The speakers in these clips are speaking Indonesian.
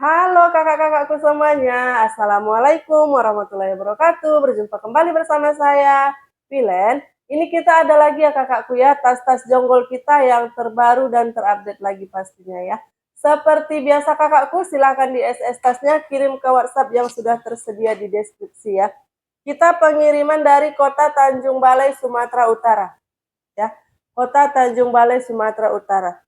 Halo kakak-kakakku semuanya, Assalamualaikum warahmatullahi wabarakatuh. Berjumpa kembali bersama saya, Vilen. Ini kita ada lagi ya kakakku ya, tas-tas jonggol kita yang terbaru dan terupdate lagi pastinya ya. Seperti biasa kakakku, silahkan di SS tasnya kirim ke WhatsApp yang sudah tersedia di deskripsi ya. Kita pengiriman dari kota Tanjung Balai, Sumatera Utara. Ya, kota Tanjung Balai, Sumatera Utara.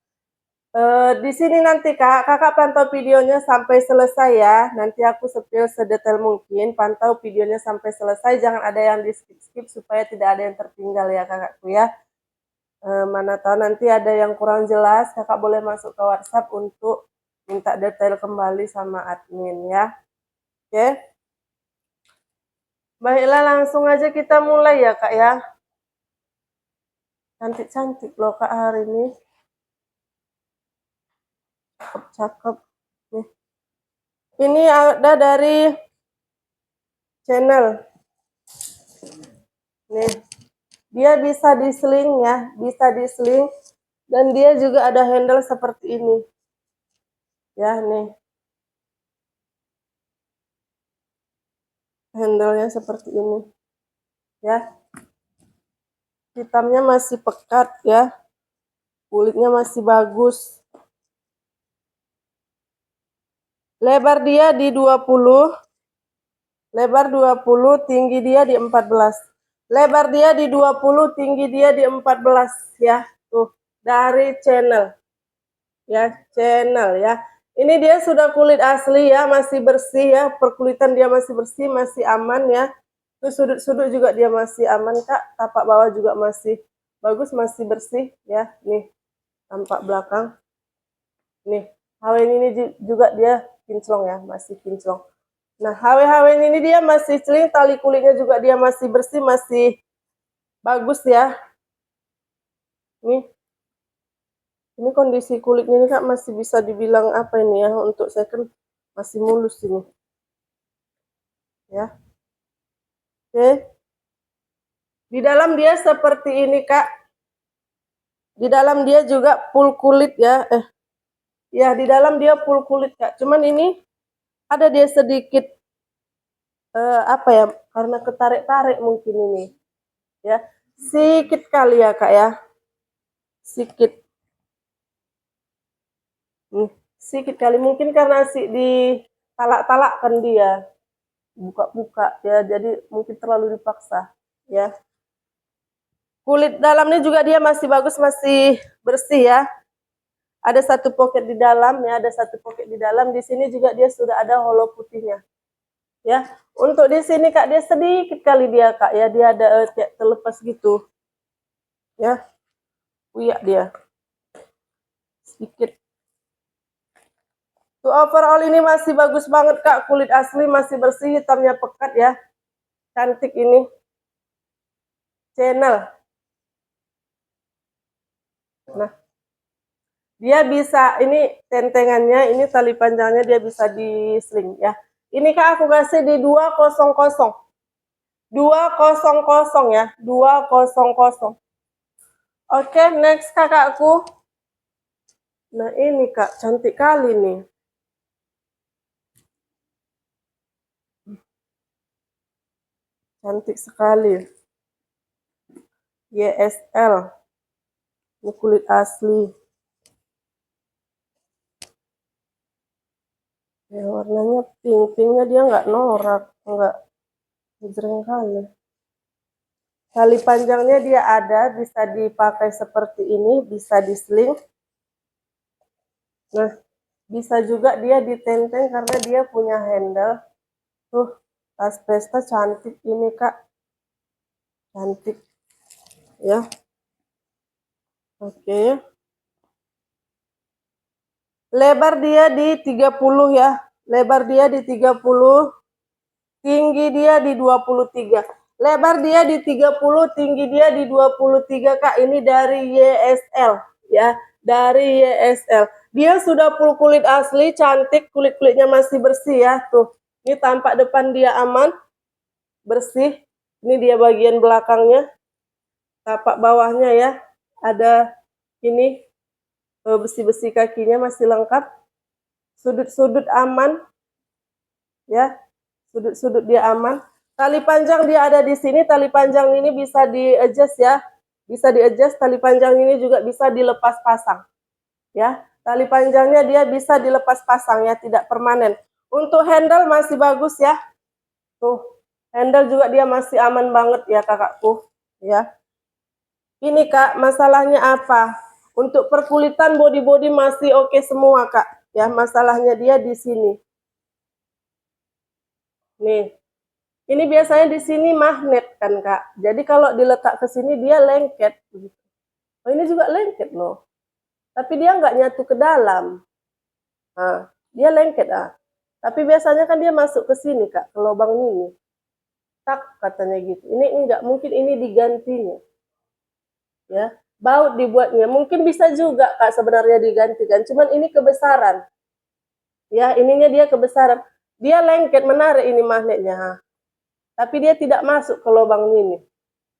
Di sini nanti kakak pantau videonya sampai selesai ya. Nanti aku spill sedetail mungkin, pantau videonya sampai selesai. Jangan ada yang di skip-skip supaya tidak ada yang tertinggal ya kakakku ya. Mana tahu nanti ada yang kurang jelas, kakak boleh masuk ke WhatsApp untuk minta detail kembali sama admin ya. Oke. Baiklah langsung aja kita mulai ya kak ya. Cantik-cantik loh kak hari ini. Cakep. Nih. Ini ada dari channel. Nih, dia bisa diseling ya, bisa diseling dan dia juga ada handle seperti ini. Ya, nih. Handle-nya seperti ini. Ya. Hitamnya masih pekat ya. Kulitnya masih bagus. Lebar dia di 20. Lebar 20, tinggi dia di 14. Lebar dia di 20, tinggi dia di 14 ya. Tuh, dari channel. Ya, channel ya. Ini dia sudah kulit asli ya, masih bersih ya. Perkulitan dia masih bersih, masih aman ya. Terus sudut-sudut juga dia masih aman kak. Tapak bawah juga masih bagus, masih bersih ya. Nih, tampak belakang. Nih, HW ini juga dia kinclong ya, masih kinclong. Nah, HW ini dia masih celing, tali kulitnya juga dia masih bersih, masih bagus ya. Ini kondisi kulitnya ini kak masih bisa dibilang apa ini ya, untuk second masih mulus ini. Ya. Oke. Di dalam dia seperti ini kak. Di dalam dia juga full kulit ya. Ya di dalam dia full kulit kak. Cuman ini ada dia sedikit apa ya? Karena ketarik-tarik mungkin ini. Ya, sedikit kali ya kak ya. Sedikit. Sedikit kali mungkin karena di talak-talakkan dia. Buka-buka ya. Jadi mungkin terlalu dipaksa ya. Kulit dalamnya juga dia masih bagus, masih bersih ya. Ada satu pocket di dalam ya, ada satu pocket di dalam. Di sini juga dia sudah ada holo putihnya. Ya, untuk di sini kak dia sedikit kali dia kak ya, dia ada terlepas gitu. Ya, uyak dia. Sedikit. Tuh overall ini masih bagus banget kak, kulit asli masih bersih, hitamnya pekat ya. Cantik ini. Channel. Nah, dia bisa, ini tentengannya, ini tali panjangnya dia bisa di sling ya. Ini kak aku kasih di 200. 200 ya, 200. Oke, next kakakku. Nah ini kak, cantik kali nih. Cantik sekali. YSL. Ini kulit asli. Ya, warnanya pink. Pinknya dia nggak norak, nggak jreng kali. Tali panjangnya dia ada, bisa dipakai seperti ini, bisa di sling. Nah, bisa juga dia ditenteng karena dia punya handle. Tuh, tas pesta cantik ini kak. Cantik. Ya. Oke. Lebar dia di 30 ya. Lebar dia di 30. Tinggi dia di 23. Lebar dia di 30, tinggi dia di 23 kak. Ini dari YSL ya. Dari YSL. Dia sudah full kulit asli, cantik, kulit-kulitnya masih bersih ya. Tuh, ini tampak depan dia aman, bersih. Ini dia bagian belakangnya, tapak bawahnya ya. Ada ini besi-besi kakinya masih lengkap. sudut-sudut aman, ya, sudut-sudut dia aman. Tali panjang dia ada di sini, tali panjang ini bisa di-adjust ya, bisa di-adjust. Tali panjang ini juga bisa dilepas pasang, ya. Tali panjangnya dia bisa dilepas pasang ya, tidak permanen. Untuk handle masih bagus ya, tuh handle juga dia masih aman banget ya kakakku, ya. Ini Kak, masalahnya apa? Untuk perkulitan body-body masih oke semua Kak, ya. Masalahnya dia di sini. Nih, ini biasanya di sini magnet kan Kak. Jadi kalau diletak ke sini dia lengket. Oh ini juga lengket loh. Tapi dia nggak nyatu ke dalam. Nah, dia lengket ah. Tapi biasanya kan dia masuk ke sini Kak, ke lubang ini. Tak katanya gitu. Ini enggak, mungkin ini digantinya. Ya, baut dibuatnya. Mungkin bisa juga Kak sebenarnya digantikan. Cuman ini kebesaran. Ya, ininya dia kebesaran. Dia lengket menarik ini magnetnya. Tapi dia tidak masuk ke lubang ini.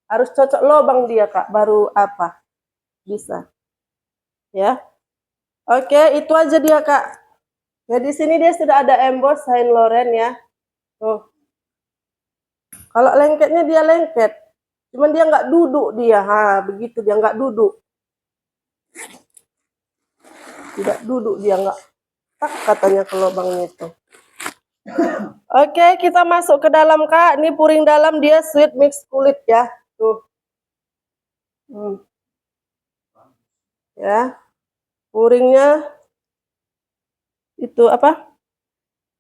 Harus cocok lubang dia Kak, baru apa? Bisa. Ya. Oke, itu aja dia Kak. Ya di sini dia sudah ada emboss Saint Laurent ya. Tuh. Kalau lengketnya dia lengket. Cuman dia nggak duduk dia. Begitu dia nggak duduk. Tidak duduk dia nggak. Tak katanya ke lubangnya itu. Oke, kita masuk ke dalam Kak. Ini puring dalam dia sweet mix kulit ya. Tuh. Ya. Puringnya itu apa?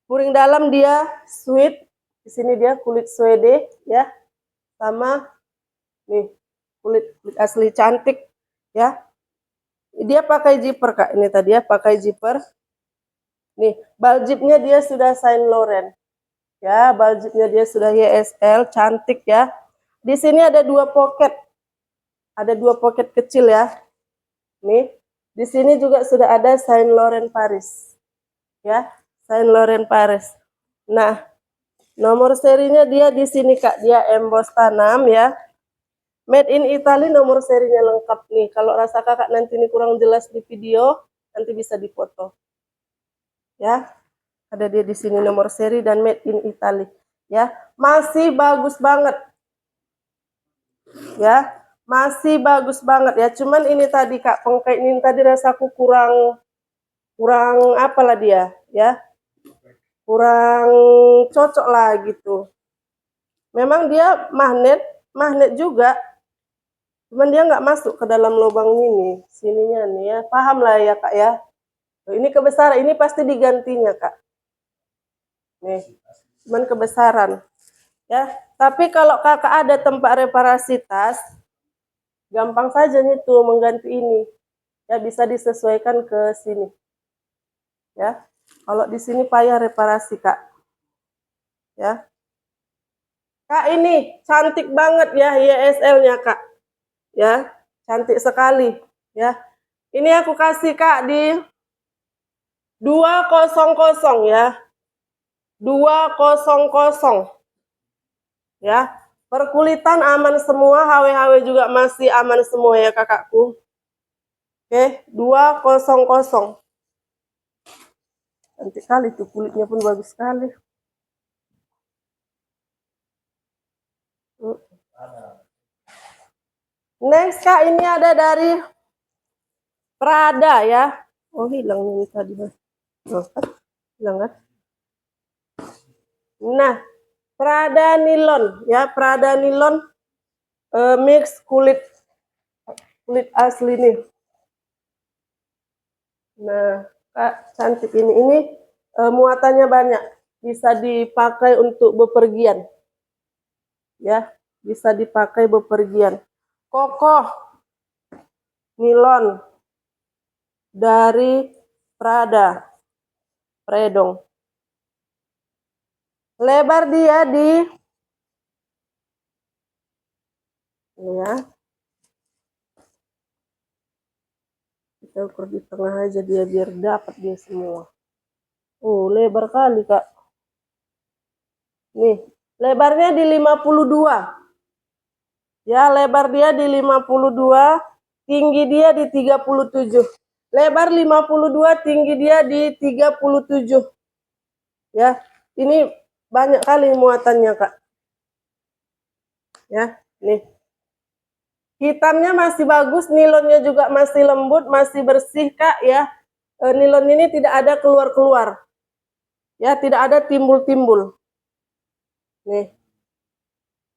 Puring dalam dia sweet. Di sini dia kulit suede ya. Sama nih kulit asli cantik ya. Dia pakai zipper Kak. Ini tadi ya pakai zipper. Nih, baljibnya dia sudah Saint Laurent. Ya, baljibnya dia sudah YSL, cantik ya. Di sini ada 2 pocket. Ada 2 pocket kecil ya. Nih, di sini juga sudah ada Saint Laurent Paris. Ya, Saint Laurent Paris. Nah, nomor serinya dia di sini Kak. Dia emboss tanam ya. Made in Italy, nomor serinya lengkap nih. Kalau rasa kakak nanti ini kurang jelas di video, nanti bisa difoto. Ya, ada dia di sini nomor seri dan made in Italy. Ya, masih bagus banget. Ya, masih bagus banget ya. Cuman ini tadi Kak, pengkait ini tadi rasaku kurang apalah dia, ya. Kurang cocok lah gitu. Memang dia magnet juga. Cuman dia nggak masuk ke dalam lubang ini, sininya nih ya. Paham lah ya Kak ya. Ini kebesaran, ini pasti digantinya Kak. Nih, cuman kebesaran. Ya, tapi kalau kakak ada tempat reparasi tas, gampang saja nih tuh mengganti ini. Ya bisa disesuaikan ke sini. Ya, kalau di sini payah reparasi Kak. Ya, Kak ini cantik banget ya YSL-nya Kak. Ya, cantik sekali. Ya, ini aku kasih Kak di 200 ya. 200. Ya, perkulitan aman semua, HW-HW juga masih aman semua ya kakakku. Oke, 200. Cantik sekali tuh, kulitnya pun bagus sekali. Next Kak, ini ada dari Prada ya. Oh hilang ini tadi. Oh, hilang kan? Nah, Prada nilon ya, Prada nilon mix kulit asli nih. Nah, Kak, cantik ini. Ini muatannya banyak, bisa dipakai untuk bepergian. Ya, bisa dipakai bepergian. Kokoh nilon dari Prada, Predong. Lebar dia di ini ya. Kita ukur di tengah aja dia biar dapat dia semua. Oh, lebar kali, Kak. Nih, lebarnya di 52. Ya, lebar dia di 52, tinggi dia di 37. lebar 52, tinggi dia di 37. Ya, ini banyak kali muatannya, Kak. Ya, nih. Hitamnya masih bagus, nilonnya juga masih lembut, masih bersih, Kak, ya. Nilon ini tidak ada keluar-keluar. Ya, tidak ada timbul-timbul. Nih.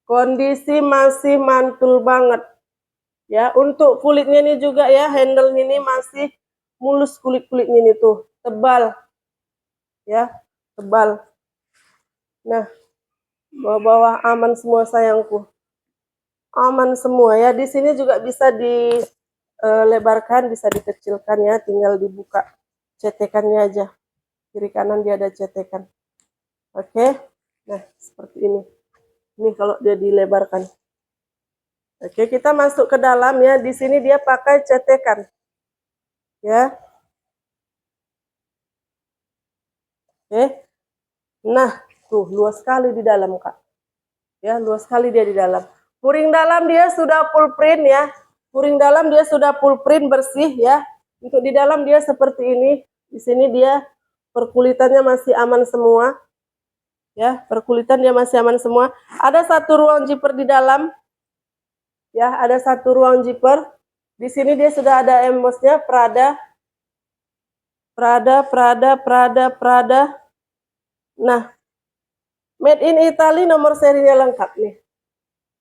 Kondisi masih mantul banget. Ya, untuk kulitnya ini juga ya, handle ini masih mulus, kulit-kulitnya ini tuh, tebal. Ya, tebal. Nah, bawah-bawah aman semua sayangku. Aman semua ya. Di sini juga bisa dilebarkan, bisa dikecilkan ya, tinggal dibuka cetekannya aja. Kiri kanan dia ada cetekan. Oke. Nah, seperti ini. Ini kalau dia dilebarkan. Oke, kita masuk ke dalam ya. Di sini dia pakai cetekan. Ya. Oke. Nah, tuh luas sekali di dalam, Kak. Ya, luas sekali dia di dalam. Puring dalam dia sudah full print ya. Puring dalam dia sudah full print bersih ya. Untuk di dalam dia seperti ini. Di sini dia perkulitannya masih aman semua. Ya, perkulitan dia masih aman semua. Ada satu ruang zipper di dalam. Ya, ada satu ruang zipper. Di sini dia sudah ada embossnya Prada. Nah, made in Italy, nomor serinya lengkap nih.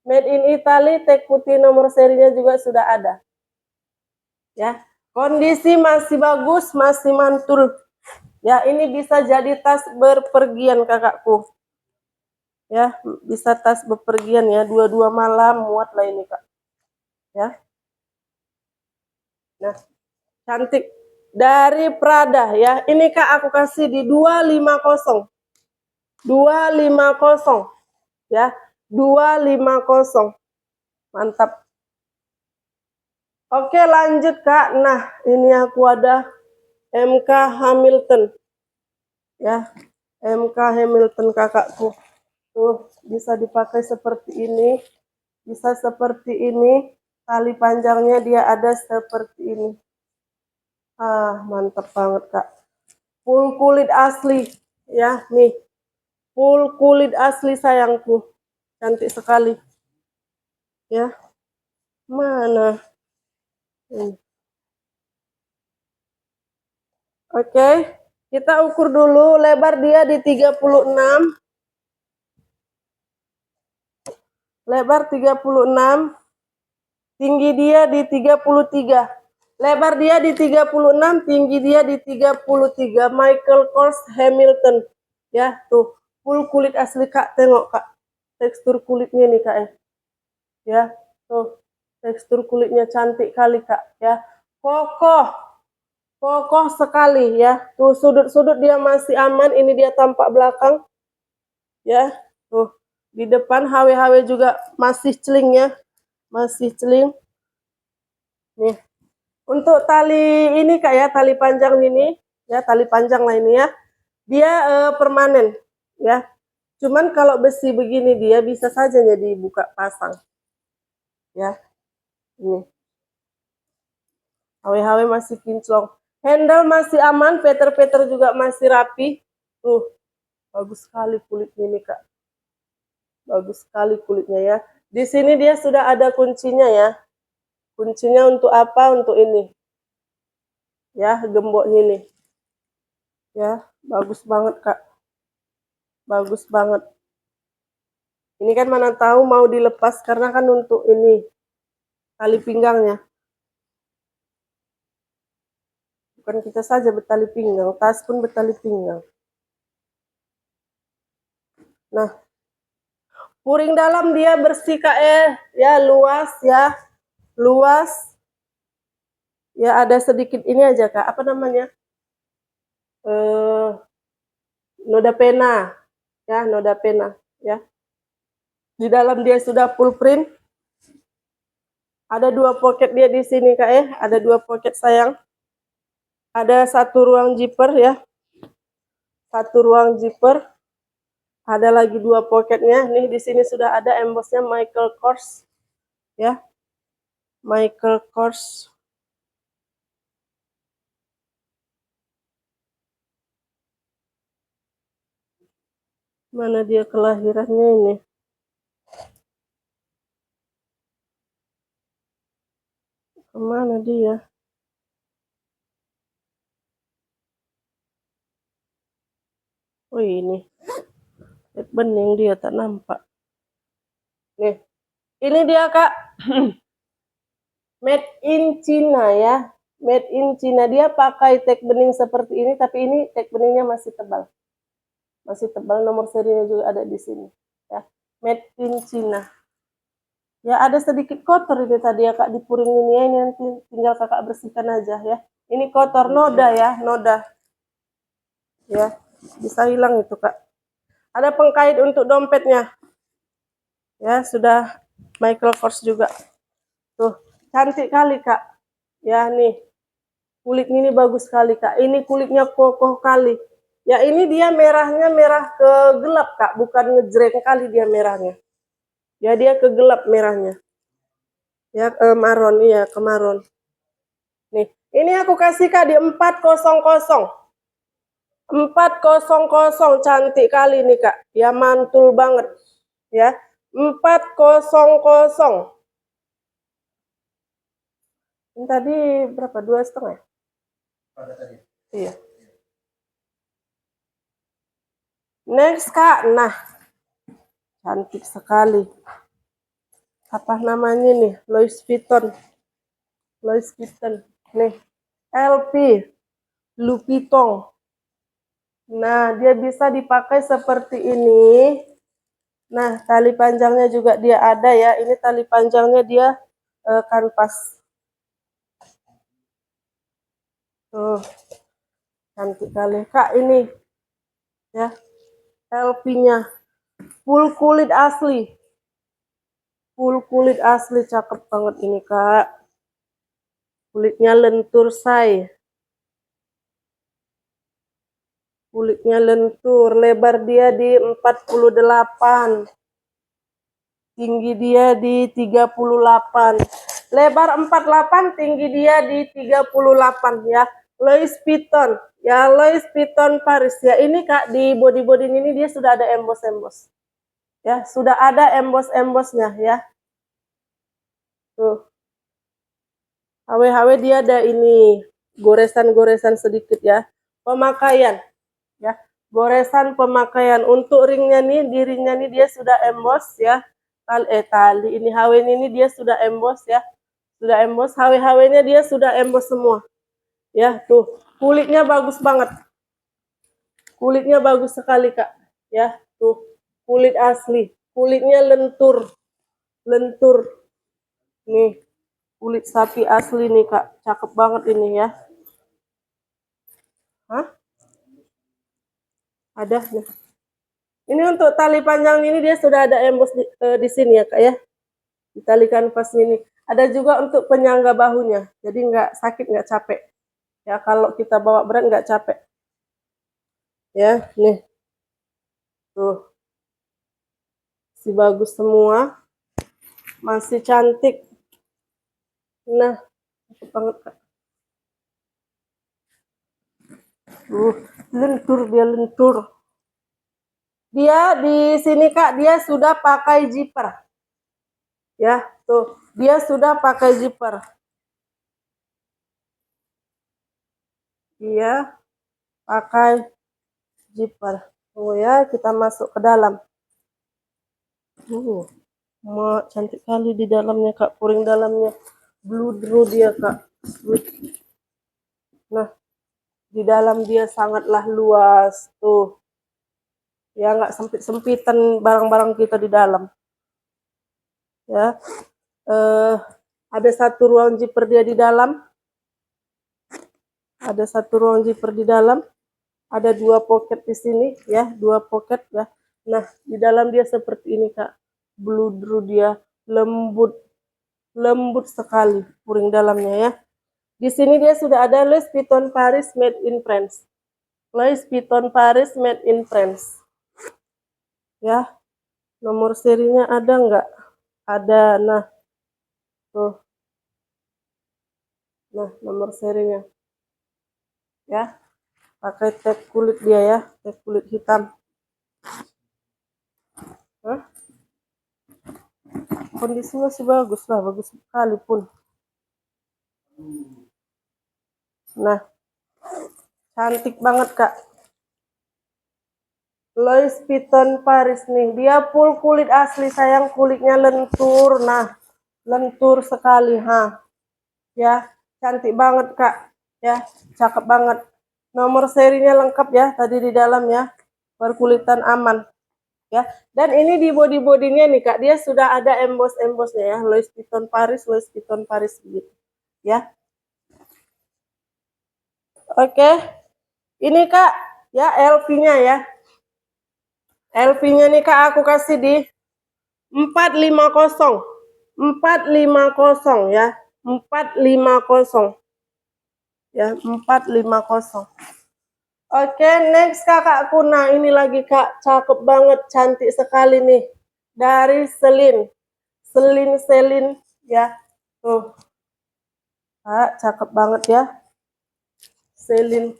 Made in Italy, tag putih nomor serinya juga sudah ada. Ya, kondisi masih bagus, masih mantul. Ya, ini bisa jadi tas berpergian kakakku. Ya, bisa tas bepergian ya, 2 malam muat lah ini, Kak. Ya. Nah, cantik. Dari Prada ya. Ini Kak aku kasih di 250. 250 ya. 250. Mantap. Oke, lanjut Kak. Nah, ini aku ada MK Hamilton. Ya. MK Hamilton kakakku. Tuh, bisa dipakai seperti ini. Bisa seperti ini. Tali panjangnya dia ada seperti ini. Ah, mantap banget, Kak. Full kulit asli. Ya, nih. Full kulit asli sayangku. Cantik sekali. Ya. Mana? Oke. Kita ukur dulu. Lebar dia di 36. Lebar 36. Tinggi dia di 33. Lebar dia di 36, tinggi dia di 33. Michael Kors Hamilton. Ya, tuh. Full kulit asli, Kak. Tengok, Kak. Tekstur kulitnya nih, Kak. Ya, tuh. Tekstur kulitnya cantik kali, Kak. Ya. Kokoh. Kokoh sekali, ya. Tuh, sudut-sudut dia masih aman. Ini dia tampak belakang. Ya, tuh. Di depan HW-HW juga masih celing, ya. Masih celing. Nih. Untuk tali ini Kak ya, tali panjang ini, ya tali panjang lah ini ya, dia permanen ya. Cuman kalau besi begini dia bisa saja dibuka pasang. Ya, ini. HW-HW masih kinclong. Handle masih aman, peter-peter juga masih rapi. Tuh, bagus sekali kulitnya ini Kak. Bagus sekali kulitnya ya. Di sini dia sudah ada kuncinya ya. Kuncinya untuk apa? Untuk ini. Ya, gemboknya nih. Ya, bagus banget Kak. Bagus banget. Ini kan mana tahu mau dilepas karena kan untuk ini tali pinggangnya. Bukan kita saja bertali pinggang, tas pun bertali pinggang. Nah, puring dalam dia bersih Kak ya, luas ya. Luas. Ya ada sedikit ini aja Kak, apa namanya? Noda pena. Ya, noda pena ya. Di dalam dia sudah full print. Ada 2 pocket dia di sini Kak ada 2 pocket sayang. Ada satu ruang zipper ya. Satu ruang zipper. Ada lagi 2 pocketnya. Nih di sini sudah ada embossnya Michael Kors. Ya. Michael Kors. Mana dia kelahirannya ini? Kemana dia? Oh ini. Bening dia tak nampak. Nih. Ini dia Kak. Made in China ya. Made in China. Dia pakai tek bening seperti ini. Tapi ini tek beningnya masih tebal. Masih tebal. Nomor serinya juga ada di sini. Ya. Made in China. Ya ada sedikit kotor ini tadi ya Kak. Dipuring ini ya. Ini nanti tinggal Kakak bersihkan aja ya. Ini kotor noda ya. Noda. Ya. Bisa hilang itu Kak. Ada pengkait untuk dompetnya. Ya sudah Michael Kors juga. Tuh cantik kali Kak. Ya nih. Kulitnya ini bagus sekali Kak. Ini kulitnya kokoh kali. Ya ini dia merahnya merah ke gelap Kak. Bukan ngejreng kali dia merahnya. Ya dia ke gelap merahnya. Ya ke maron. Iya ke maron. Nih. Ini aku kasih Kak di 400. 400 cantik kali nih Kak. Ya mantul banget. Ya. 400. Ini tadi berapa? 2,5? Iya. Next Kak. Nah. Cantik sekali. Apa namanya nih? Louis Vuitton. Louis Vuitton. Nih. LP. Lupitong. Nah, dia bisa dipakai seperti ini. Nah, tali panjangnya juga dia ada ya. Ini tali panjangnya dia kanvas. Tuh. Cantik kali. Kak, ini. Ya. LP-nya. Full kulit asli. Full kulit asli. Cakep banget ini, Kak. Kulitnya lentur say. Kulitnya lentur. Lebar dia di 48. Tinggi dia di 38. Lebar 48, tinggi dia di 38 ya. Louis Vuitton. Ya, Louis Vuitton Paris ya. Ini Kak di body-body ini dia sudah ada embos-embos. Ya, sudah ada embos-embosnya ya. Tuh. HW-HW dia ada ini goresan-goresan sedikit ya. Pemakaian ya. Goresan pemakaian. Untuk ringnya nih, di ringnya nih dia sudah embos ya. Tali ini HW ini dia sudah embos ya. Sudah embos, HW-HW-nya dia sudah embos semua. Ya, tuh. Kulitnya bagus banget. Kulitnya bagus sekali, Kak. Ya, tuh. Kulit asli. Kulitnya lentur. Lentur. Nih. Kulit sapi asli nih, Kak. Cakep banget ini ya. Hah? Ada nih. Ini untuk tali panjang ini dia sudah ada embos di sini ya, Kak ya. Di tali kanvas ini. Ada juga untuk penyangga bahunya. Jadi nggak sakit, nggak capek. Ya, kalau kita bawa berat nggak capek. Ya, nih. Tuh. Masih bagus semua. Masih cantik. Nah, cakep banget, Kak. Lentur dia lentur. Dia di sini Kak, dia sudah pakai zipper. Ya, tuh. Dia sudah pakai zipper. Dia pakai zipper. Oh ya, kita masuk ke dalam. Cantik kali di dalamnya Kak, puring dalamnya. Bludru dia Kak. Nah, di dalam dia sangatlah luas tuh. Ya nggak sempit-sempitan barang-barang kita di dalam. Ya, ada satu ruang zipper dia di dalam. Ada satu ruang zipper di dalam. Ada 2 pocket di sini ya, 2 pocket ya. Nah, di dalam dia seperti ini Kak. Bludru dia, lembut. Lembut sekali puring dalamnya ya. Di sini dia sudah ada Louis Vuitton Paris made in France. Louis Vuitton Paris made in France. Ya. Nomor serinya ada nggak? Ada. Nah. Tuh. Nah, nomor serinya. Ya. Pakai tag kulit dia ya, tag kulit hitam. Kondisinya sih bagus lah, bagus sekali pun. Nah, cantik banget Kak. Louis Vuitton Paris nih, dia full kulit asli sayang, kulitnya lentur. Nah, lentur sekali, ya, cantik banget Kak, ya, cakep banget. Nomor serinya lengkap ya, tadi di dalam ya, perkulitan aman, ya. Dan ini di body-bodinya nih Kak, dia sudah ada emboss-embossnya ya, Louis Vuitton Paris gitu, ya. Oke, ini Kak, ya LV-nya ya. LV-nya nih Kak, aku kasih di 450. 450 ya. 450. Ya, 450. Oke, next kakakku. Nah, ini lagi Kak, cakep banget, cantik sekali nih. Dari Celine ya. Tuh. Kak, cakep banget ya. Celine.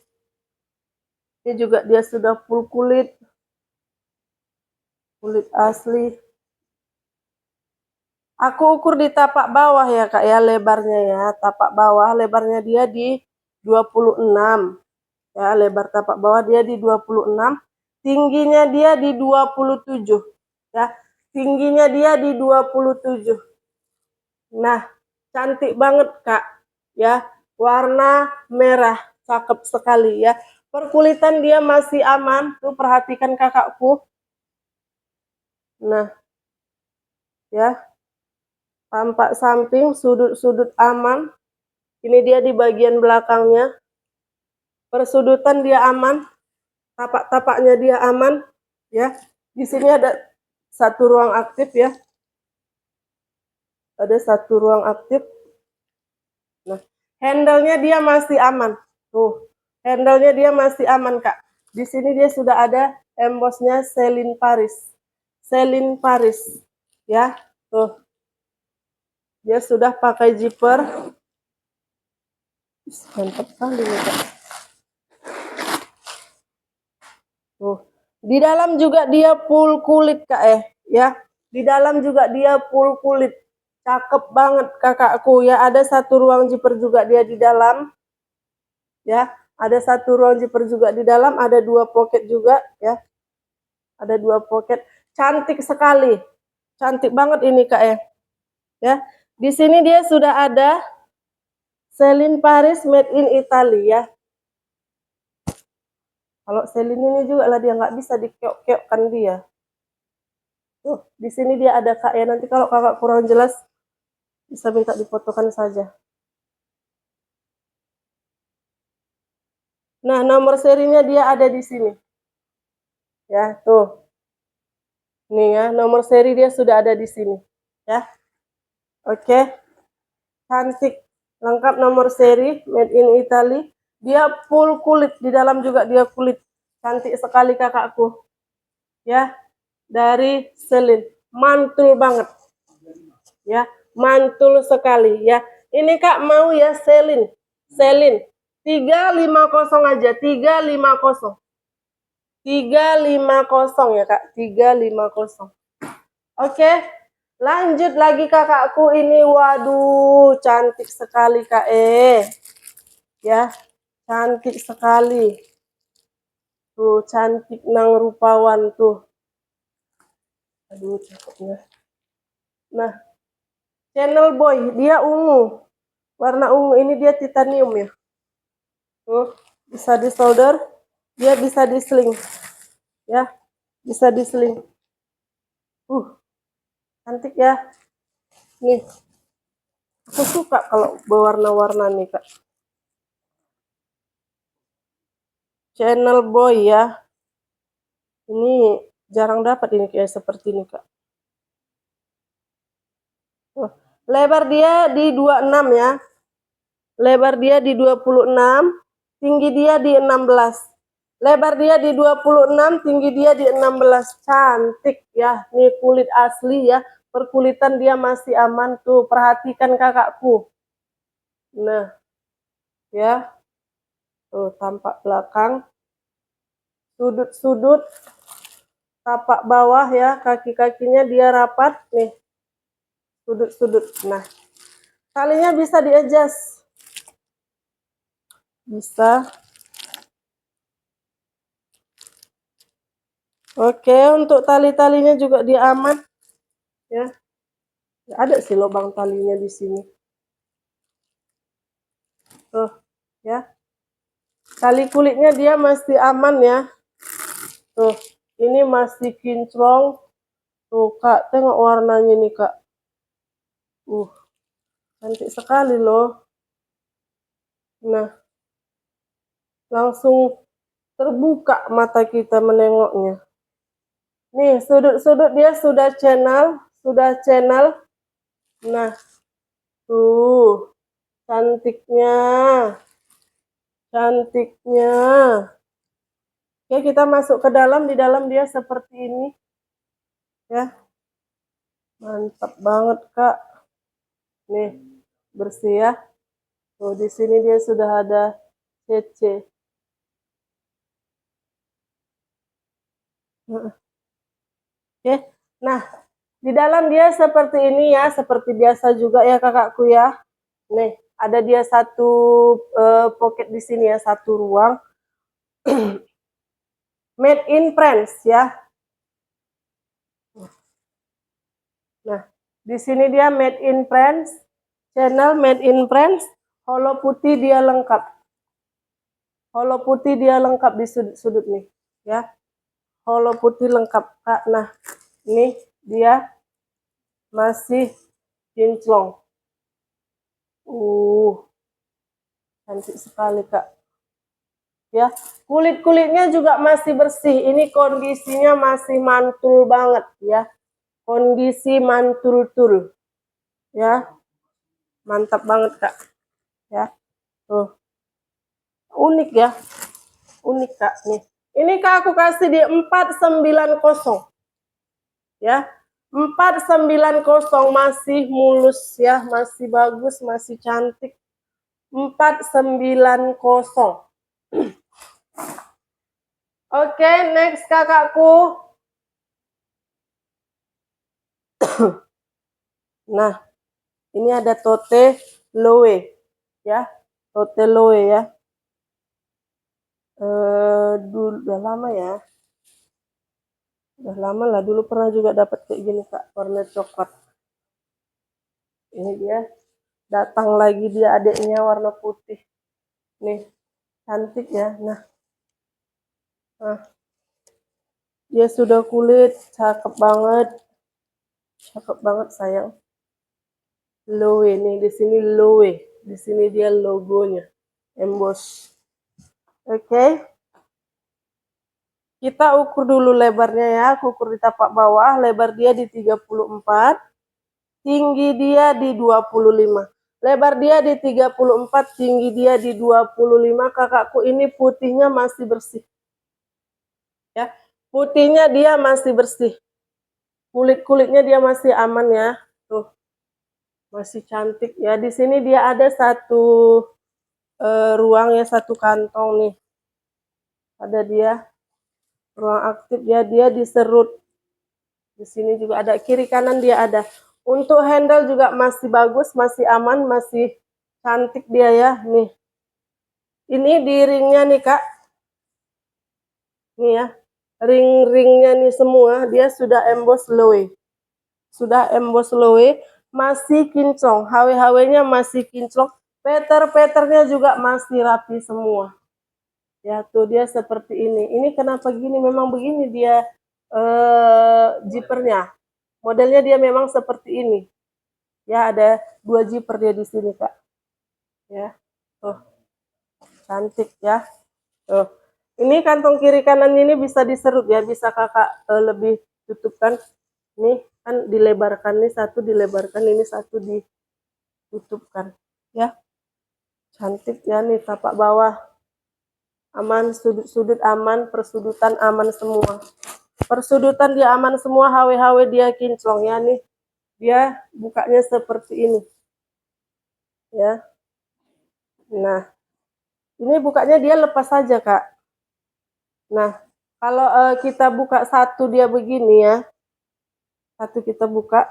Ini juga dia sudah full kulit. Kulit asli. Aku ukur di tapak bawah ya Kak ya, lebarnya ya. Tapak bawah lebarnya dia di 26. Ya, lebar tapak bawah dia di 26. Tingginya dia di 27. Ya, tingginya dia di 27. Nah, cantik banget Kak. Ya, warna merah, cakep sekali ya. Perkulitan dia masih aman. Tuh perhatikan kakakku. Nah, ya. Tampak samping, sudut-sudut aman. Ini dia di bagian belakangnya. Persudutan dia aman. Tapak-tapaknya dia aman. Ya. Di sini ada satu ruang aktif ya. Ada satu ruang aktif. Nah, handle-nya dia masih aman. Tuh, handle-nya dia masih aman, Kak. Di sini dia sudah ada embossnya Celine Paris. Celine Paris. Ya, tuh. Dia sudah pakai zipper. Mantap sekali nih, Kak. Tuh. Di dalam juga dia full kulit, Kak ya. Di dalam juga dia full kulit. Cakep banget kakakku ya. Ada satu ruang zipper juga dia di dalam. Ya, ada satu ruang zipper juga di dalam, ada 2 pocket juga ya. Ada 2 pocket. Cantik sekali. Cantik banget ini Kak ya. Ya. Di sini dia sudah ada Celine Paris made in Italy ya. Kalau Celine ini juga lah dia nggak bisa dikeok-keokkan dia. Tuh, di sini dia ada Kak ya. Nanti kalau kakak kurang jelas bisa minta difotokan saja. Nah, nomor serinya dia ada di sini. Ya, tuh. Nih ya, nomor seri dia sudah ada di sini. Ya. Oke. Cantik. Lengkap nomor seri, made in Italy. Dia full kulit, di dalam juga dia kulit. Cantik sekali kakakku. Ya, dari Celine. Mantul banget. Ya, mantul sekali ya. Ini Kak mau ya Celine. 350 aja, 350. 350 ya Kak, 350. Oke. Lanjut lagi kakakku ini, waduh, cantik sekali Kak ya, cantik sekali. Tuh, cantik nang rupawan tuh. Aduh, cakepnya. Nah, Channel Boy, dia ungu. Warna ungu ini dia titanium ya. Tuh, bisa di solder, dia bisa di sling. Ya, bisa di sling. Cantik ya. Nih, aku suka kalau berwarna-warna nih Kak. Channel Boy ya. Ini jarang dapat ini kayak seperti ini Kak. Lebar dia di 26 ya. Lebar dia di 26, tinggi dia di 16. Lebar dia di 26, tinggi dia di 16. Cantik ya. Nih kulit asli ya. Perkulitan dia masih aman tuh. Perhatikan kakakku. Nah, ya. Tuh tampak belakang. Sudut-sudut tapak bawah ya, kaki-kakinya dia rapat nih. sudut-sudut. Nah, talinya bisa di-adjust. Bisa. Oke, untuk tali-talinya juga dia aman. Ya. Ada sih lubang talinya di sini. Tuh, ya. Tali kulitnya dia masih aman ya. Tuh, ini masih kinclong. Tuh, Kak, tengok warnanya nih, Kak. Cantik sekali loh. Nah, langsung terbuka mata kita menengoknya. Nih, sudut-sudut dia sudah channel. Nah, tuh, cantiknya. Oke, kita masuk ke dalam. Di dalam dia seperti ini. Ya, mantap banget, Kak. Nih, bersih ya. Tuh, di sini dia sudah ada CC. Oke, nah, di dalam dia seperti ini ya, seperti biasa juga ya kakakku ya. Nih, ada dia satu pocket di sini ya, satu ruang. Made in France ya. Nah, di sini dia made in France, channel made in France, holo putih dia lengkap. Holo putih dia lengkap di sudut-sudut nih, ya. Holo putih lengkap, Kak. Nah, ini dia masih kinclong. Cantik sekali, Kak. Ya, kulit-kulitnya juga masih bersih. Ini kondisinya masih mantul banget ya. Kondisi mantul-tul. Ya. Mantap banget, Kak. Ya. Tuh. Unik ya. Unik, Kak, nih. Ini Kak aku kasih di 490. Ya. 490 masih mulus ya, masih bagus, masih cantik. 490. Oke, next kakakku. Nah, ini ada tote loe ya, tote loe ya. Dulu udah lama ya, udah lama lah. Dulu pernah juga dapat kayak gini, Kak, warna coklat. Ini dia datang lagi, dia adiknya warna putih. Nih, cantik ya. Nah, dia sudah kulit, cakep banget sayang. Loe nih, di sini loe, di sini dia logonya, emboss. Oke. Kita ukur dulu lebarnya ya, aku ukur di tapak bawah, lebar dia di 34, tinggi dia di 25. Lebar dia di 34, tinggi dia di 25, kakakku ini putihnya masih bersih. Ya, putihnya dia masih bersih. Kulit-kulitnya dia masih aman ya. Tuh. Masih cantik ya. Di sini dia ada satu ruang ya, satu kantong nih. Ada dia ruang aktif ya, dia diserut. Di sini juga ada, kiri kanan dia ada. Untuk handle juga masih bagus, masih aman, masih cantik dia ya. Nih. Ini di ringnya nih, Kak. Nih ya. Ring-ringnya nih semua dia sudah emboss loe. Sudah emboss loe, masih kinclong. HW-HW-nya masih kinclong. Peter-peternya juga masih rapi semua. Ya, tuh dia seperti ini. Ini kenapa gini? Memang begini dia zippernya. Modelnya dia memang seperti ini. Ya, ada 2 zipper dia di sini, Kak. Ya. Tuh. Cantik ya. Tuh. Ini kantong kiri kanan ini bisa diserut ya, bisa Kakak lebih tutupkan. Nih kan dilebarkan, nih satu dilebarkan, ini satu ditutupkan. Ya. Cantik ya nih, tapak bawah aman, sudut-sudut aman, persudutan aman semua. Persudutan dia aman semua, HW-HW dia kinclong ya nih. Dia bukanya seperti ini. Ya. Nah, ini bukanya dia lepas saja, Kak. Nah, kalau kita buka satu dia begini ya. Satu kita buka.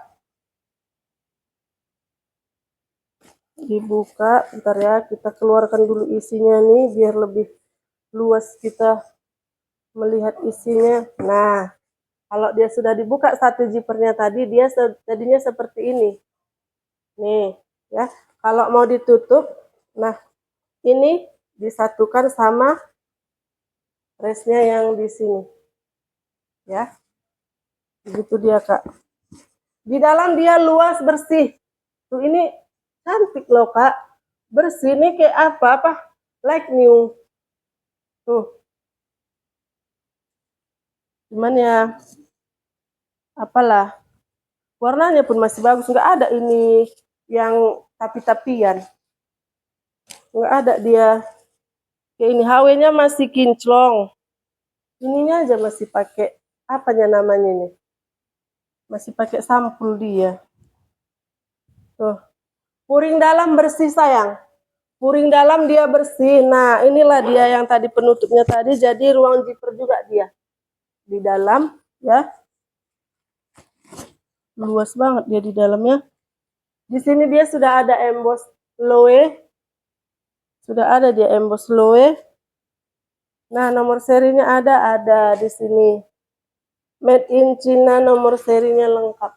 dibuka. Bentar ya, kita keluarkan dulu isinya nih biar lebih luas kita melihat isinya. Nah, kalau dia sudah dibuka satu zippernya tadi, dia tadinya seperti ini. Nih, ya. Kalau mau ditutup, nah ini disatukan sama resnya yang di sini. Ya. Begitu dia, Kak. Di dalam dia luas, bersih. Tuh ini cantik loh, Kak. Bersih nih kayak apa? Like new. Tuh. Cuman ya apalah. Warnanya pun masih bagus, nggak ada ini yang tapi-tapian. Nggak ada dia. Kayak ini HW-nya masih kinclong. Ininya aja masih pakai apanya namanya ini? Masih pakai sampul dia. Tuh. Puring dalam bersih sayang. Puring dalam dia bersih. Nah, inilah dia yang tadi penutupnya tadi. Jadi ruang zipper juga dia. Di dalam ya. Luas banget dia di dalamnya. Di sini dia sudah ada emboss Loe. Sudah ada dia emboss Loe. Nah, nomor serinya ada di sini. Made in China, nomor serinya lengkap.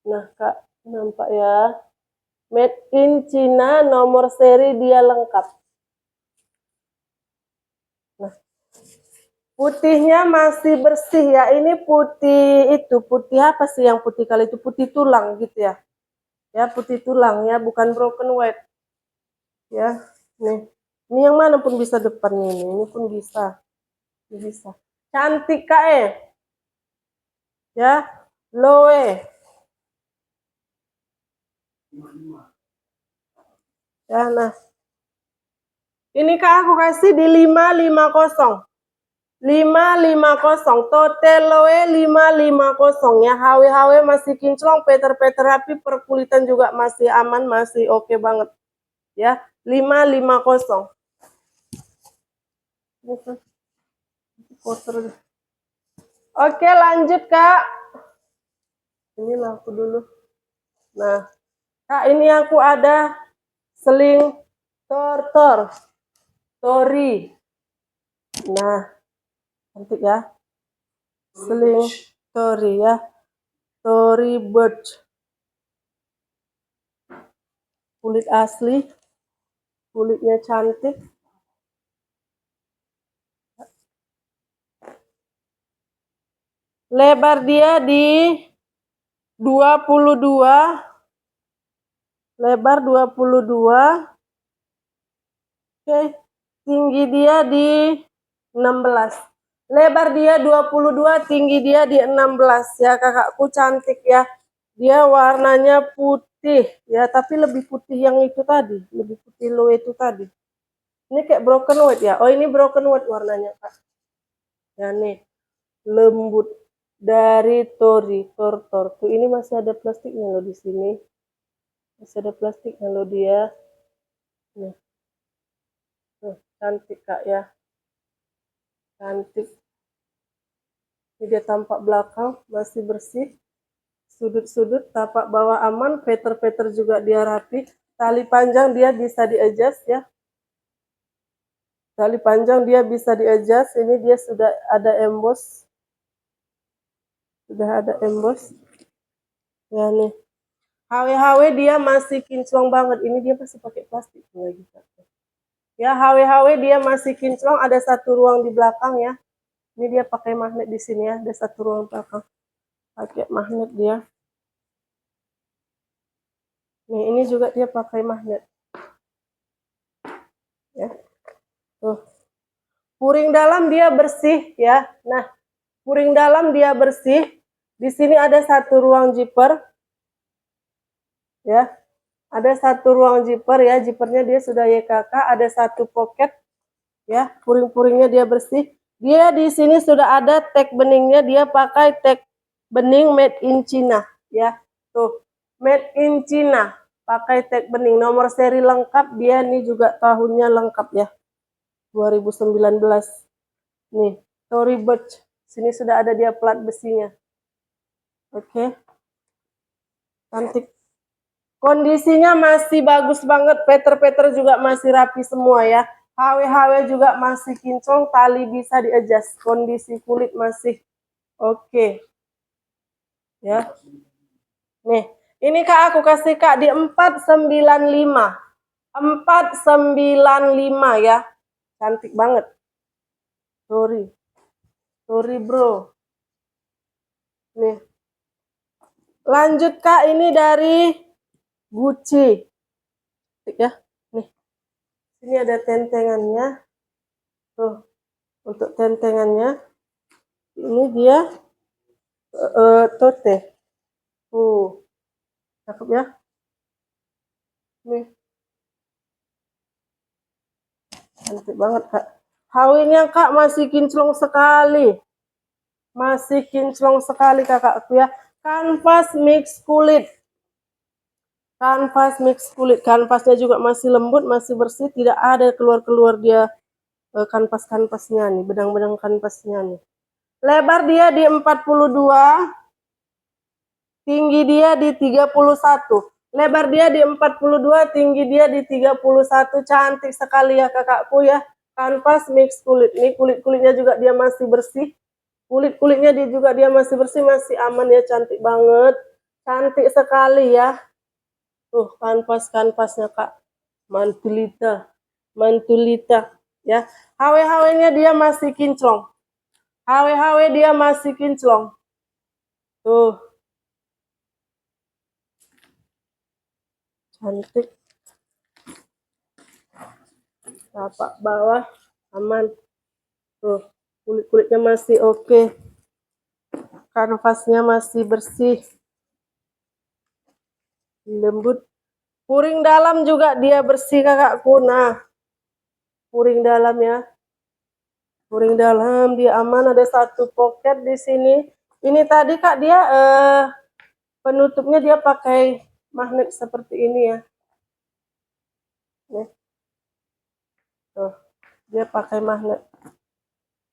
Nah, Kak, nampak ya. Made in China, nomor seri dia lengkap. Nah, putihnya masih bersih ya. Ini putih itu, putih apa sih yang putih kali itu? Putih tulang gitu ya. Ya, putih tulang ya, bukan broken white. Ya, nih. Ini yang mana pun bisa depannya ini. Ini pun bisa. Ini bisa. Cantik Kak ya. Loe. Ya, nah. Ini Kak aku kasih di 550. 550. Total Loe 550 ya. HW-HW masih kinclong, peter-peter rapi, perkulitan juga masih aman, masih oke banget. Ya, 550. Oke, lanjut Kak. Inilah aku dulu. Nah, Kak ini aku ada seling tori. Nah, cantik ya. Seling tori ya. Tori birch. Kulit asli. Kulitnya cantik. Lebar dia di 22. Lebar 22. Oke. Tinggi dia di 16. Lebar dia 22, tinggi dia di 16 ya kakakku, cantik ya. Dia warnanya putih ya, tapi lebih putih yang itu tadi, lebih putih lo itu tadi. Ini kayak broken white ya. Oh, ini broken white warnanya, Kak. Ya nih, lembut dari Tor. Tuh ini masih ada plastiknya loh di sini. Masih ada plastiknya loh dia. Nih. Tuh, cantik Kak ya. Cantik. Ini dia tampak belakang masih bersih. Sudut-sudut tapak bawah aman, peter-peter juga dia rapi. Tali panjang dia bisa di-adjust ya. Tali panjang dia bisa di-adjust. Ini dia sudah ada emboss. Sudah ada emboss. Ya nih. HW-HW dia masih kinclong banget. Ini dia masih pakai plastik lagi. Ya, HW-HW dia masih kinclong. Ada satu ruang di belakang ya. Ini dia pakai magnet di sini ya. Ada satu ruang belakang. Pakai magnet dia. Nih, ini juga dia pakai magnet. Ya. Tuh. Puring dalam dia bersih ya. Nah, puring dalam dia bersih. Di sini ada satu ruang zipper. Ya. Ada satu ruang zipper ya. Zippernya dia sudah YKK, ada satu pocket. Ya, puring-puringnya dia bersih. Dia di sini sudah ada tag beningnya, dia pakai tag bening made in China ya. Tuh, made in China. Pakai tag bening, nomor seri lengkap, dia nih juga tahunnya lengkap ya. 2019. Nih, Tory Burch. Sini sudah ada dia plat besinya. Oke. Cantik. Kondisinya masih bagus banget, peter-peter juga masih rapi semua ya. HW-HW juga masih kinclong, tali bisa di-adjust. Kondisi kulit masih oke. Ya. Nih, ini Kak aku kasih Kak di 495. 495 ya. Cantik banget. Sorry. Sorry bro. Nih. Lanjut Kak, ini dari Gucci. Ya. Nih. Ini ada tentengannya. Tuh. Untuk tentengannya. Ini dia tote. Cakep ya. Nih. Cantik banget Kak. HW-nya Kak masih kinclong sekali. Masih kinclong sekali kakakku ya. Kanvas mix kulit. Kanvas mix kulit. Kanvasnya juga masih lembut, masih bersih. Tidak ada keluar-keluar dia kanvas-kanvasnya nih. Benang-benang kanvasnya nih. Lebar dia di 42. Tinggi dia di 31. Lebar dia di 42, tinggi dia di 31. Cantik sekali ya kakakku ya. Kanvas mix kulit. Ini kulit-kulitnya juga dia masih bersih. Kulit-kulitnya dia masih bersih, masih aman ya, cantik banget. Cantik sekali ya. Tuh kanvas-kanvasnya Kak. Mantulita. Mantulita ya. HW-HW-nya dia masih kinclong. HW-HW dia masih kinclong. Tuh. Cantik. Tapak bawah aman. Tuh, kulit-kulitnya masih oke. Kanvasnya masih bersih. Lembut. Puring dalam juga dia bersih kakakku. Nah, puring dalam ya. Puring dalam dia aman, ada satu pocket di sini. Ini tadi Kak dia penutupnya dia pakai magnet seperti ini ya. Nih. Tuh, dia pakai magnet.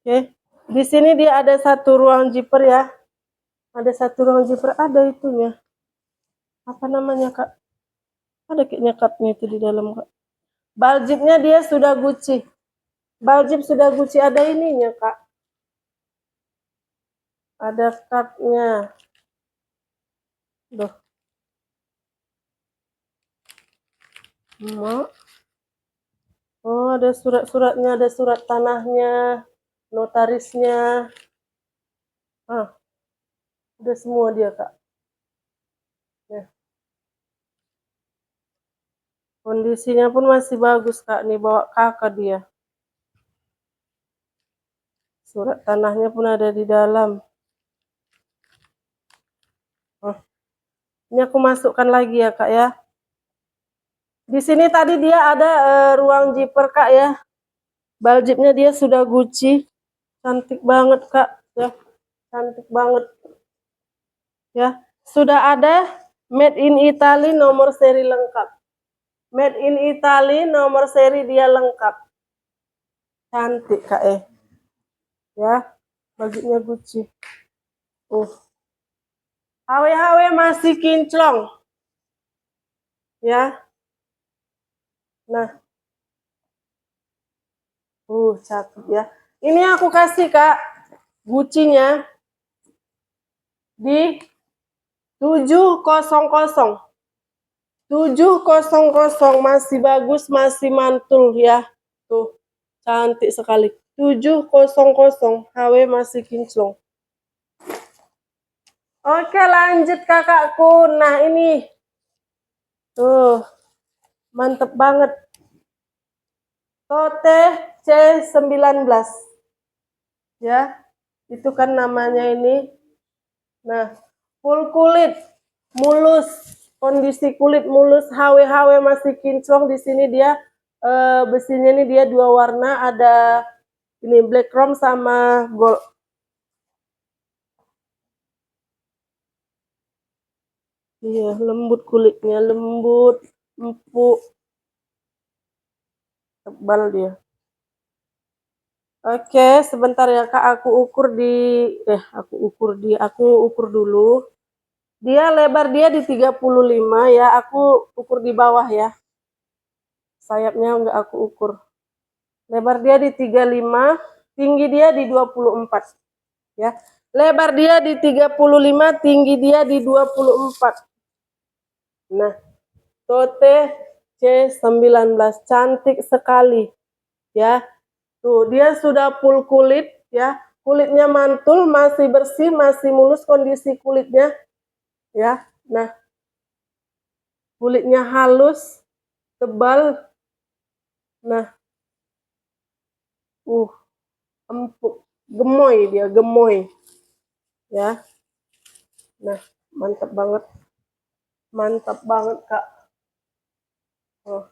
Oke. Di sini dia ada satu ruang zipper ya. Ada satu ruang zipper, ada itunya. Apa namanya Kak? Ada kayaknya cutnya itu di dalam Kak. Baljibnya dia sudah Gucci. Baljib sudah Gucci, ada ininya Kak. Ada cutnya. Duh. Oh, ada surat-suratnya, ada surat tanahnya, notarisnya. Udah semua dia Kak. Ya. Kondisinya pun masih bagus Kak, nih bawa kakak dia. Surat tanahnya pun ada di dalam. Ini aku masukkan lagi ya Kak ya. Di sini tadi dia ada ruang zipper Kak ya. Baljibnya dia sudah Gucci. Cantik banget Kak ya. Cantik banget. Ya, sudah ada made in Italy, nomor seri lengkap. Made in Italy, nomor seri dia lengkap. Cantik Kak ya. Bajunya Gucci. HW-HW masih kinclong. Ya. Nah. Cakep ya. Ini aku kasih Kak Gucci-nya di 700. 700 masih bagus, masih mantul ya. Tuh, cantik sekali. 700 HW masih kinclong. Oke, lanjut kakakku. Nah, ini. Tuh. Mantep banget. Tote C19. Ya. Itu kan namanya ini. Nah, full kulit, mulus. Kondisi kulit mulus, HW-HW masih kinclong. Di sini dia besinya ini dia dua warna, ada ini black chrome sama gold. Iya, lembut kulitnya, lembut, empuk, tebal dia. Oke, sebentar ya Kak, aku ukur dulu. Dia lebar dia di 35 ya, aku ukur di bawah ya. Sayapnya enggak aku ukur. Lebar dia di 35, tinggi dia di 24 ya. Lebar dia di 35, tinggi dia di 24. Nah, Tote C19 cantik sekali ya. Tuh, dia sudah full kulit ya. Kulitnya mantul, masih bersih, masih mulus kondisi kulitnya ya. Nah, kulitnya halus, tebal. Nah, empuk, gemoy dia, gemoy ya. Nah, mantap banget Kak. Oh.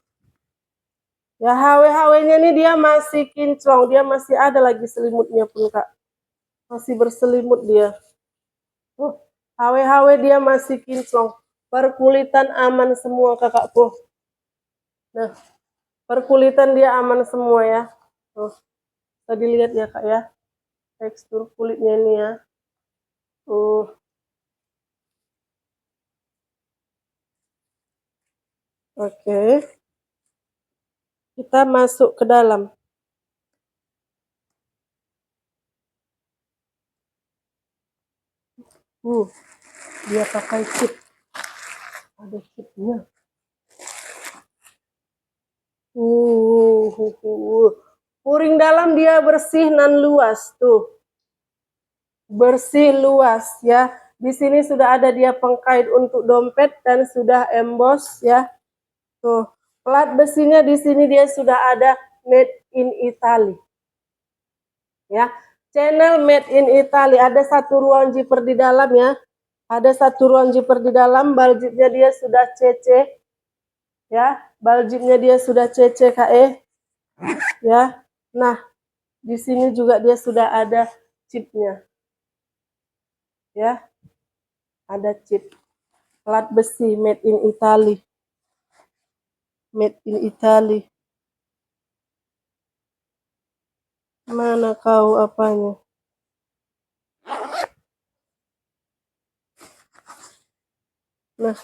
Ya HW-HW-nya nih dia masih kinclong, dia masih ada lagi selimutnya pun Kak. Masih berselimut dia. HW-HW dia masih kinclong. Perkulitan aman semua kakakku. Nah, perkulitan dia aman semua ya. Tuh, tadi lihat ya Kak ya. Tekstur kulitnya ini ya. Oke. Kita masuk ke dalam. Dia pakai chip. Ada chipnya. Puring dalam dia bersih nan luas tuh. Bersih luas ya. Di sini sudah ada dia pengkait untuk dompet dan sudah emboss ya. Tuh, plat besinya di sini dia sudah ada made in Italy. Ya. Channel made in Italy, ada satu ruang zipper di dalam ya. Ada satu ruang zipper di dalam, baljitnya dia sudah CC. Ya, baljitnya dia sudah CC KE. Ya. Nah, di sini juga dia sudah ada chipnya. Ya. Ada chip. Plat besi made in Italy. Made in Italy. Mana kau apanya? Nah.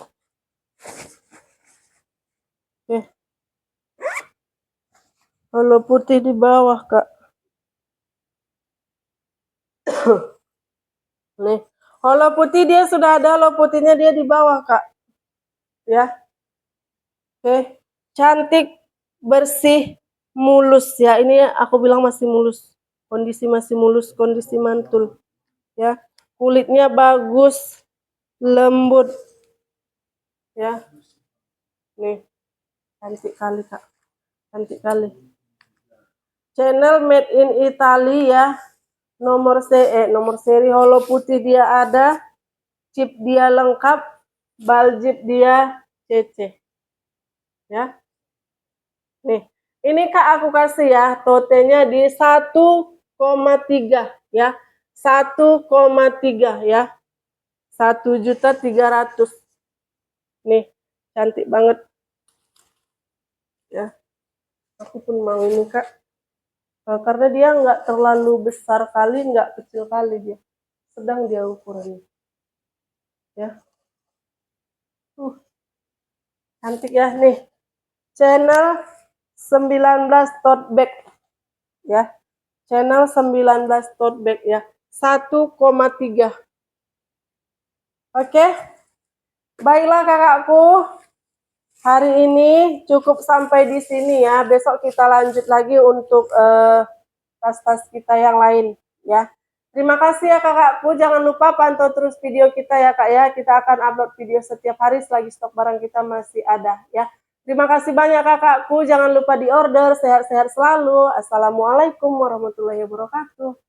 Holo putih di bawah, Kak. Nih. Holo putih dia sudah ada, holo putihnya dia di bawah, Kak. Ya. Oke. Cantik, bersih, mulus ya. Ini aku bilang masih mulus. Kondisi masih mulus, kondisi mantul. Ya. Kulitnya bagus, lembut. Ya. Nih. Cantik kali, Kak. Cantik kali. Channel made in Italy ya. Nomor seri holo putih dia ada, chip dia lengkap, baljit dia CC. Ya. Nih, ini Kak aku kasih ya, totenya di 1,3 ya. 1,3 ya. 1.300.000. Nih, cantik banget. Ya. Aku pun mau ini Kak. Karena dia nggak terlalu besar kali, nggak kecil kali dia. Sedang dia ukurannya. Ya. Cantik ya nih. Channel 19 tote bag. Ya. Channel 19 tote bag ya. 1,3. Oke. Baiklah kakakku. Hari ini cukup sampai di sini ya. Besok kita lanjut lagi untuk tas-tas kita yang lain ya. Terima kasih ya kakakku. Jangan lupa pantau terus video kita ya kak ya. Kita akan upload video setiap hari selagi stok barang kita masih ada ya. Terima kasih banyak kakakku. Jangan lupa di order. Sehat-sehat selalu. Assalamualaikum warahmatullahi wabarakatuh.